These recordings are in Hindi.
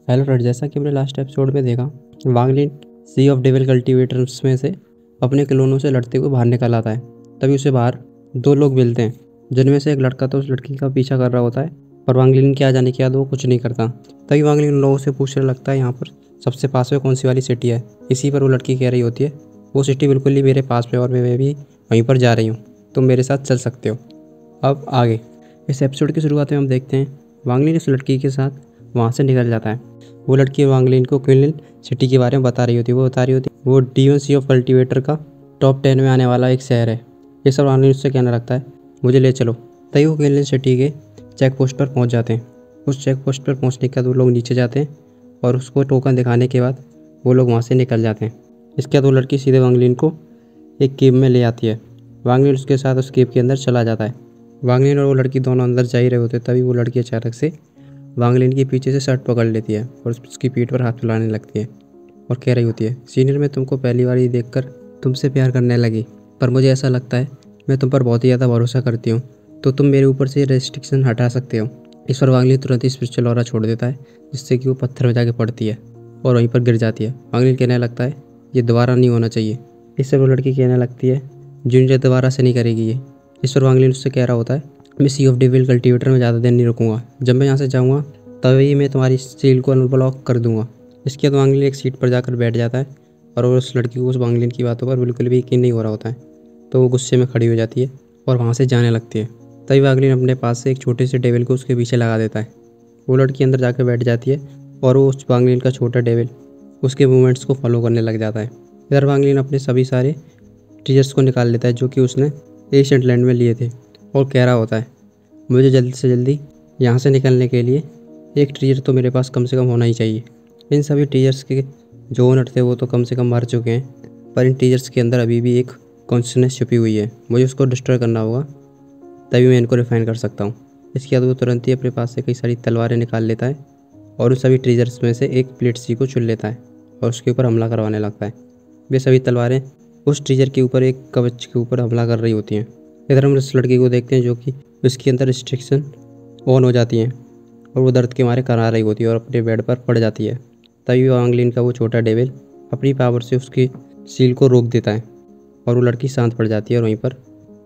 हेलो फ्रेंड, जैसा कि हमने लास्ट एपिसोड में देखा, वांगलिन सी ऑफ डेविल कल्टीवेटर्स में से अपने क्लोनों से लड़ते हुए बाहर निकल आता है। तभी उसे बाहर दो लोग मिलते हैं, जिनमें से एक लड़का तो उस लड़की का पीछा कर रहा होता है, पर वांगलिन के आ जाने के बाद वो कुछ नहीं करता। तभी वांगलिन उन लोगों से पूछने लगता है यहाँ पर सबसे पास में कौन सी वाली सिटी है। इसी पर वो लड़की कह रही होती है वो सिटी बिल्कुल ही मेरे पास में और मैं भी वहीं पर जा रही हूँ, तुम मेरे साथ चल सकते हो। अब आगे इस एपिसोड की शुरुआत में हम देखते हैं वांगलिन इस लड़की के साथ वहाँ से निकल जाता है। वो लड़की वांगलिन को क्विनलिन सिटी के बारे में बता रही होती है। वो बता रही होती है वो D1 सी ऑफ कल्टीवेटर का टॉप 10 में आने वाला एक शहर है। ये सब वांगलिन उससे कहने लगता है मुझे ले चलो। तभी वो क्विनलिन सिटी के चेक पोस्ट पर पहुँच जाते हैं। उस चेक पोस्ट पर पहुँचने के बाद वो लोग नीचे जाते हैं और उसको टोकन दिखाने के बाद वो लोग वहाँ से निकल जाते हैं। इसके बाद वो लड़की सीधे वांगलिन को एक केव में ले आती है। वांगलिन उसके साथ उस केव के अंदर चला जाता है। वांगलिन और वो लड़की दोनों अंदर जा ही रहे होते, तभी वो लड़की अचानक से वांगलिन की पीछे से शर्ट पकड़ लेती है और उसकी पीठ पर हाथ फैलाने लगती है और कह रही होती है सीनियर, मैं तुमको पहली बार ही देखकर तुमसे प्यार करने लगी, पर मुझे ऐसा लगता है मैं तुम पर बहुत ही ज़्यादा भरोसा करती हूँ, तो तुम मेरे ऊपर से रेस्ट्रिक्शन हटा सकते हो। इस पर वांगलिन तुरंत ही स्पिरिचुअल ऑरा छोड़ देता है, जिससे कि वो पत्थर में जाके पड़ती है और वहीं पर गिर जाती है। वांगलिन कहने लगता है ये दोबारा नहीं होना चाहिए। इस पर वो लड़की कहने लगती है जूनियर दोबारा से नहीं करेगी ये। इस पर वांगलिन उससे कह रहा होता है मैं सी ऑफ डेविल कल्टीवेटर में ज़्यादा देर नहीं रुकूंगा, जब मैं यहाँ से जाऊँगा तभी मैं तुम्हारी सील को अनब्लॉक कर दूंगा। इसके बाद वांगलिन एक सीट पर जाकर बैठ जाता है और उस लड़की को उस वांगलिन की बातों पर बिल्कुल भी यकीन नहीं हो रहा होता है, तो वो गुस्से में खड़ी हो जाती है और वहाँ से जाने लगती है। तभी वांगलिन अपने पास से एक छोटे से डेविल को उसके पीछे लगा देता है। वो लड़की अंदर जाकर बैठ जाती है और वो उस वांगलिन का छोटा डेविल उसके मूवमेंट्स को फॉलो करने लग जाता है। इधर वांगलिन अपने सभी सारे ट्रीजर्स को निकाल लेता है जो कि उसने एशियंट लैंड में लिए थे और कह रहा होता है मुझे जल्दी से जल्दी यहाँ से निकलने के लिए एक ट्रीजर तो मेरे पास कम से कम होना ही चाहिए। इन सभी ट्रीजर्स के जो ओनर थे वो तो कम से कम मर चुके हैं, पर इन ट्रीजर्स के अंदर अभी भी एक कॉन्शियसनेस छुपी हुई है, मुझे उसको डिस्ट्रॉय करना होगा, तभी मैं इनको रिफाइन कर सकता हूँ। इसके बाद वो तुरंत ही अपने पास से कई सारी तलवारें निकाल लेता है और उन सभी ट्रीजर्स में से एक प्लेट सी को चुन लेता है और उसके ऊपर हमला करवाने लगता है। वे सभी तलवारें उस ट्रीजर के ऊपर एक कवच के ऊपर हमला कर रही होती हैं। इधर हम उस लड़की को देखते हैं जो कि उसके अंदर रिस्ट्रिक्शन ऑन हो जाती हैं और वो दर्द के मारे करा रही होती है और अपने बेड पर पड़ जाती है। तभी वांगलिन का वो छोटा डेविल अपनी पावर से उसकी सील को रोक देता है और वो लड़की शांत पड़ जाती है और वहीं पर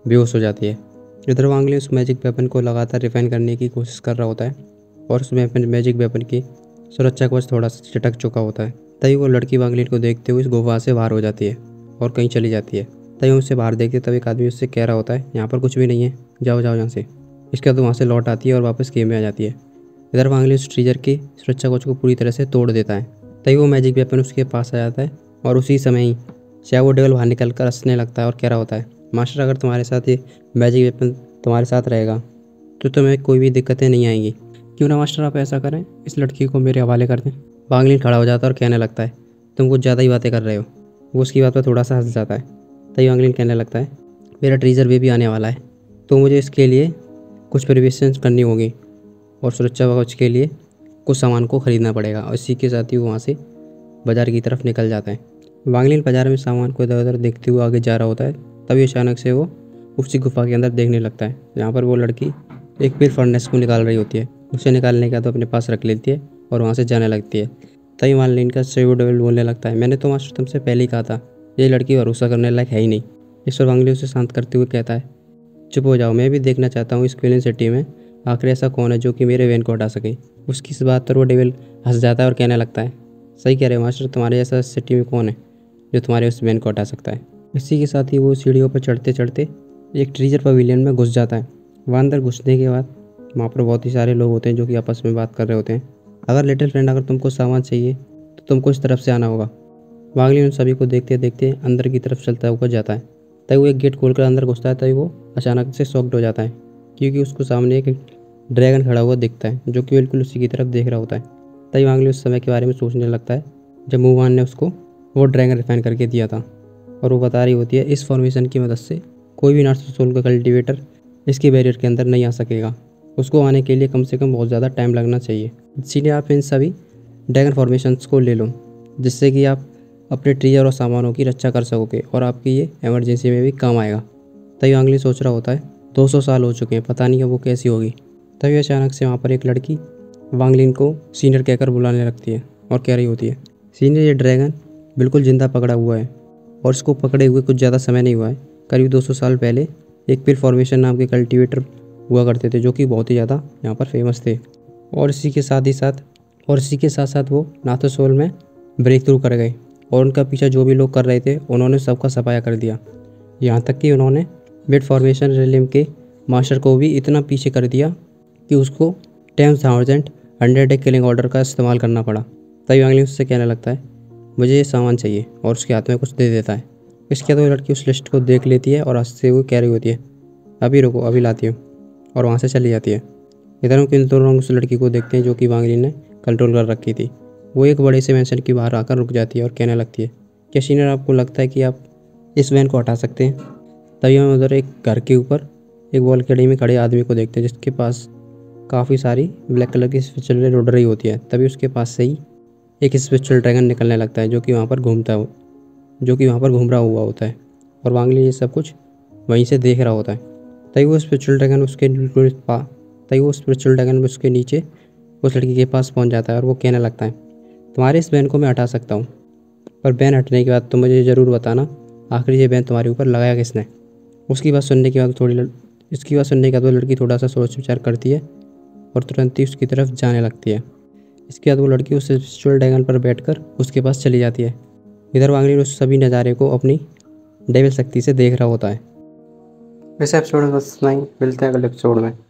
बेहोश हो जाती है। इधर वांगलिन उस मैजिक वेपन को लगातार रिफाइन करने की कोशिश कर रहा होता है और उस मैजिक वेपन की सुरक्षा कवच थोड़ा सा चटक चुका होता है। तभी वो लड़की वांगलिन को देखते हुए इस गुफा से बाहर हो जाती है और कहीं चली जाती है। तभी हम उससे बाहर देखते तभी एक आदमी उससे कह रहा होता है यहाँ पर कुछ भी नहीं है, जाओ जाओ यहाँ से। इसके बाद वहाँ से लौट आती है और वापस गेम में आ जाती है। इधर वांगलिन उस ट्रीजर की सुरक्षा कवच को पूरी तरह से तोड़ देता है। तभी वो मैजिक वेपन उसके पास आ जाता है और उसी समय ही शैडो डेविल बाहर निकल कर हंसने लगता है और कह रहा होता है मास्टर, अगर तुम्हारे साथ ये मैजिक वेपन तुम्हारे साथ रहेगा तो तुम्हें कोई भी दिक्कतें नहीं आएंगी। क्यों ना मास्टर आप ऐसा करें, इस लड़की को मेरे हवाले कर दें। वांगलिन खड़ा हो जाता है और कहने लगता है तुम कुछ ज़्यादा ही बातें कर रहे हो। वो उसकी बात पर थोड़ा सा हंस जाता है। तभी वांगलिन कहने लगता है मेरा ट्रीजर भी आने वाला है, तो मुझे इसके लिए कुछ प्रिपरेशन करनी होगी और सुरक्षा कवच के लिए कुछ सामान को ख़रीदना पड़ेगा। और इसी के साथ ही वो वहाँ से बाज़ार की तरफ निकल जाता है। वांगलिन बाज़ार में सामान को इधर उधर देखते हुए आगे जा रहा होता है। तभी अचानक से वो उसी गुफा के अंदर देखने लगता है जहाँ पर वो लड़की एक फिर फर्नेस को निकाल रही होती है। उसे निकालने के बाद अपने पास रख लेती है और वहाँ से जाने लगती है। तभी वांगलिन का शैडो डेविल बोलने लगता है मैंने तो मास्टर तुमसे पहले ही कहा था ये लड़की भरोसा करने लायक है ही नहीं। इस पर वांगलिन उसे शांत करते हुए कहता है चुप हो जाओ, मैं भी देखना चाहता हूँ इस क्विनलिन सिटी में आखिर ऐसा कौन है जो कि मेरे वैन को हटा सके। उसकी इस बात पर वो डेविल हंस जाता है और कहने लगता है सही कह रहे हो मास्टर, तुम्हारे जैसा सिटी में कौन है जो तुम्हारे उस वैन को हटा सकता है। इसी के साथ ही वो सीढ़ियों पर चढ़ते चढ़ते एक ट्रीजर पवेलियन में घुस जाता है। वहाँ अंदर घुसने के बाद वहाँ पर बहुत ही सारे लोग होते हैं जो कि आपस में बात कर रहे होते हैं। अगर लिटिल फ्रेंड, अगर तुमको सामान चाहिए तो तुमको इस तरफ से आना होगा। वांगलिन उन सभी को देखते देखते अंदर की तरफ चलता हुआ जाता है। तभी वो एक गेट खोलकर अंदर घुसता है। तभी वो अचानक से शॉक्ड हो जाता है क्योंकि उसको सामने एक ड्रैगन खड़ा हुआ दिखता है जो कि बिल्कुल उसी की तरफ देख रहा होता है। तभी वांगलिन उस समय के बारे में सोचने लगता है जब मुवान ने उसको वो ड्रैगन रिफाइन करके दिया था और वो बता रही होती है इस फॉर्मेशन की मदद से कोई भी नॉर्थ सोल का कल्टीवेटर इसके बैरियर के अंदर नहीं आ सकेगा, उसको आने के लिए कम से कम बहुत ज़्यादा टाइम लगना चाहिए। इसीलिए आप इन सभी ड्रैगन फॉर्मेशंस को ले लो जिससे कि आप अपने ट्रीजर और सामानों की रक्षा कर सकोगे और आपकी ये इमरजेंसी में भी काम आएगा। तभी वांगलिन सोच रहा होता है 200 साल हो चुके हैं, पता नहीं अब वो कैसी होगी। तभी अचानक से वहाँ पर एक लड़की वांग लिन को सीनियर कहकर बुलाने लगती है और कह रही होती है, सीनियर ये ड्रैगन बिल्कुल जिंदा पकड़ा हुआ है और इसको पकड़े हुए कुछ ज़्यादा समय नहीं हुआ है। करीब 200 साल पहले एक पिल फॉर्मेशन नाम के कल्टीवेटर हुआ करते थे जो कि बहुत ही ज़्यादा यहाँ पर फेमस थे और इसी के साथ साथ वो नाथोसोल में ब्रेक थ्रू कर गए और उनका पीछा जो भी लोग कर रहे थे उन्होंने सबका सफाया कर दिया। यहाँ तक कि उन्होंने मिड फॉर्मेशन रिलिम के मास्टर को भी इतना पीछे कर दिया कि उसको 10,000 100 किलिंग ऑर्डर का इस्तेमाल करना पड़ा। तभी वांग लिन उससे कहने लगता है, मुझे ये सामान चाहिए, और उसके हाथ में कुछ दे देता है। इसके बाद वो लड़की उस लिस्ट को देख लेती है और हंसते हुए कह रही होती है, अभी रुको, अभी लाती हूँ, और वहाँ से चली जाती है। इधर हम इन दोनों उस लड़की को देखते हैं जो कि वांग लिन ने कंट्रोल कर रखी थी। वो एक बड़े से मैंशन के बाहर आकर रुक जाती है और कहने लगती है, क्या सीनियर आपको लगता है कि आप इस वैन को हटा सकते हैं? तभी हम उधर एक घर के ऊपर एक बालकनी में खड़े आदमी को देखते हैं जिसके पास काफ़ी सारी ब्लैक कलर की स्पिरिचुअल उड़ रही होती है। तभी उसके पास से ही एक स्पिरिचुअल ड्रैगन निकलने लगता है जो कि वहाँ पर घूम रहा हुआ होता है और वांग लिन ये सब कुछ वहीं से देख रहा होता है। तभी वो स्पिरिचुअल ड्रैगन उसके नीचे उस लड़की के पास पहुँच जाता है और वो कहने लगता है, तुम्हारे इस बैन को मैं हटा सकता हूँ, पर बैन हटने के बाद तुम मुझे ज़रूर बताना आखिर ये बैन तुम्हारे ऊपर लगाया किसने। इसकी बात सुनने के बाद वो लड़की थोड़ा सा सोच विचार करती है और तुरंत ही उसकी तरफ जाने लगती है। इसके बाद वो लड़की उस स्पिरिचुअल ड्रैगन पर बैठकर उसके पास चली जाती है। इधर वांग लिन उस सभी नज़ारे को अपनी डेविल शक्ति से देख रहा होता है। इस एपिसोड में बस इतना ही, मिलते हैं अगले एपिसोड में।